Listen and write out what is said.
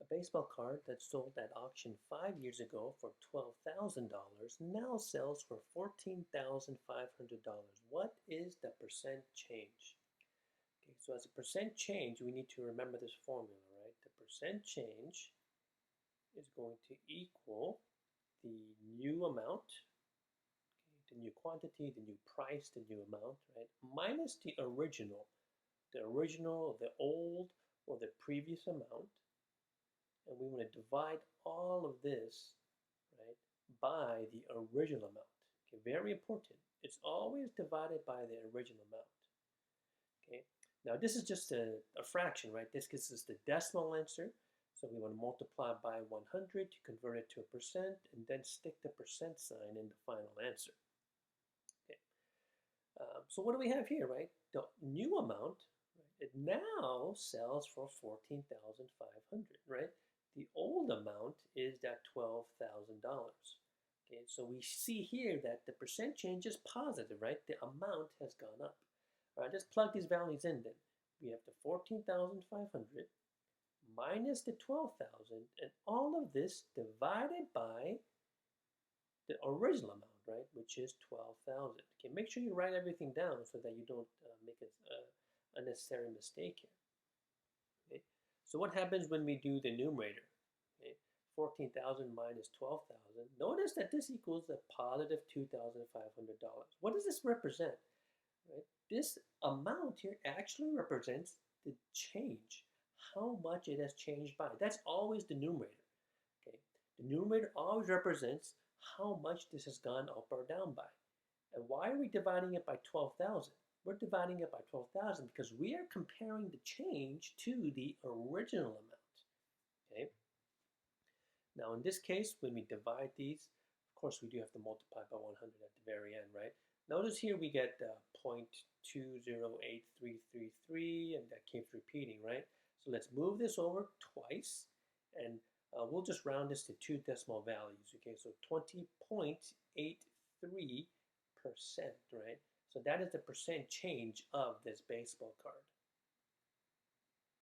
A baseball card that sold at auction 5 years ago for $12,000 now sells for $14,500. What is the percent change? Okay, so as a percent change, we need to remember this formula, right? The percent change is going to equal the new amount, okay, the new quantity, the new price, the new amount, right? Minus the original, the old, or the previous amount. And we want to divide all of this, right, by the original amount. Okay, very important. It's always divided by the original amount. Okay, now this is just a fraction, right? This gives us the decimal answer. So we want to multiply by 100 to convert it to a percent, and then stick the percent sign in the final answer. Okay. So what do we have here, right? The new amount, right, it now sells for 14,500, right? The old amount is that $12,000. Okay, so we see here that the percent change is positive, right? The amount has gone up. All right, just plug these values in then. We have the 14,500 minus the 12,000, and all of this divided by the original amount, right, which is 12,000. Okay, make sure you write everything down so that you don't make an unnecessary mistake here. Okay, so what happens when we do the numerator? Okay, 14,000 minus 12,000. Notice that this equals a positive $2,500. What does this represent? Right, this amount here actually represents the change, how much it has changed by. That's always the numerator. Okay, the numerator always represents how much this has gone up or down by. And why are we dividing it by 12,000? We're dividing it by 12,000 because we are comparing the change to the original amount. Okay. Now in this case, when we divide these, of course we do have to multiply by 100 at the very end, right? Notice here we get 0.208333, and that keeps repeating, right? So let's move this over twice, and we'll just round this to two decimal values, okay? So 20.83%, right? So that is the percent change of this baseball card.